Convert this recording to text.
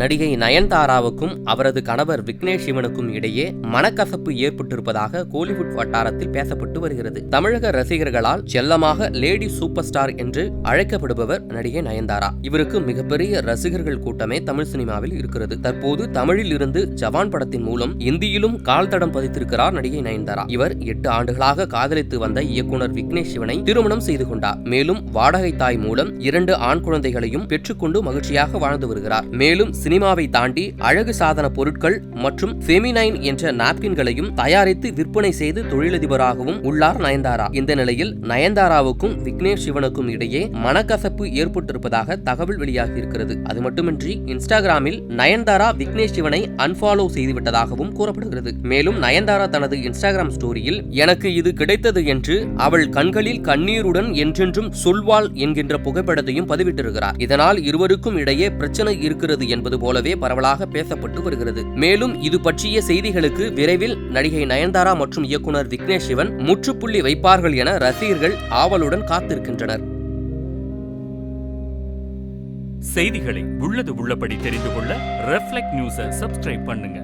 நடிகை நயன்தாராவுக்கும் அவரது கணவர் விக்னேஷ் சிவனுக்கும் இடையே மனக்கசப்பு ஏற்பட்டிருப்பதாக கோலிவுட் வட்டாரத்தில் பேசப்பட்டு வருகிறது. தமிழக ரசிகர்களால் செல்லமாக லேடி சூப்பர் ஸ்டார் என்று அழைக்கப்படுபவர் நடிகை நயன்தாரா. இவருக்கு மிகப்பெரிய ரசிகர்கள் கூட்டமே தமிழ் சினிமாவில் இருக்கிறது. தற்போது தமிழில் இருந்து ஜவான் படத்தின் மூலம் இந்தியிலும் கால் தடம் பதித்திருக்கிறார் நடிகை நயன்தாரா. இவர் 8 ஆண்டுகளாக காதலித்து வந்த இயக்குனர் விக்னேஷ் சிவனை திருமணம் செய்து கொண்டார். மேலும் வாடகை தாய் மூலம் 2 ஆண் குழந்தைகளையும் பெற்றுக்கொண்டு மகிழ்ச்சியாக வாழ்ந்து வருகிறார். மேலும் சினிமாவை தாண்டி அழகு சாதன பொருட்கள் மற்றும் ஃபெமினைன் என்ற நாப்கின்களையும் தயாரித்து விற்பனை செய்து தொழிலதிபராகவும் உள்ளார் நயன்தாரா. இந்த நிலையில் நயன்தாராவுக்கும் விக்னேஷ் சிவனுக்கும் இடையே மனக்கசப்பு ஏற்பட்டிருப்பதாக தகவல் வெளியாகி இருக்கிறது. அது மட்டுமின்றி இன்ஸ்டாகிராமில் நயன்தாரா விக்னேஷ் சிவனை அன்ஃபாலோ செய்துவிட்டதாகவும் கூறப்படுகிறது. மேலும் நயன்தாரா தனது இன்ஸ்டாகிராம் ஸ்டோரியில் எனக்கு இது கிடைத்தது என்று அவள் கண்களில் கண்ணீருடன் என்றென்றும் சொல்வாள் என்கின்ற புகைப்படத்தையும் பதிவிட்டிருக்கிறார். இதனால் இருவருக்கும் இடையே பிரச்சனை இருக்கிறது என்பது போலவே பரவலாக பேசப்பட்டு வருகிறது. மேலும் இது பற்றிய செய்திகளுக்கு விரைவில் நடிகை நயன்தாரா மற்றும் இயக்குனர் விக்னேஷ் சிவன் முற்றுப்புள்ளி வைப்பார்கள் என ரசிகர்கள் ஆவலுடன் காத்திருக்கின்றனர். செய்திகளை உள்ளது உள்ளபடி தெரிந்து கொள்ள ரெஃப்ளெக்ட் நியூஸை சப்ஸ்கிரைப் பண்ணுங்க.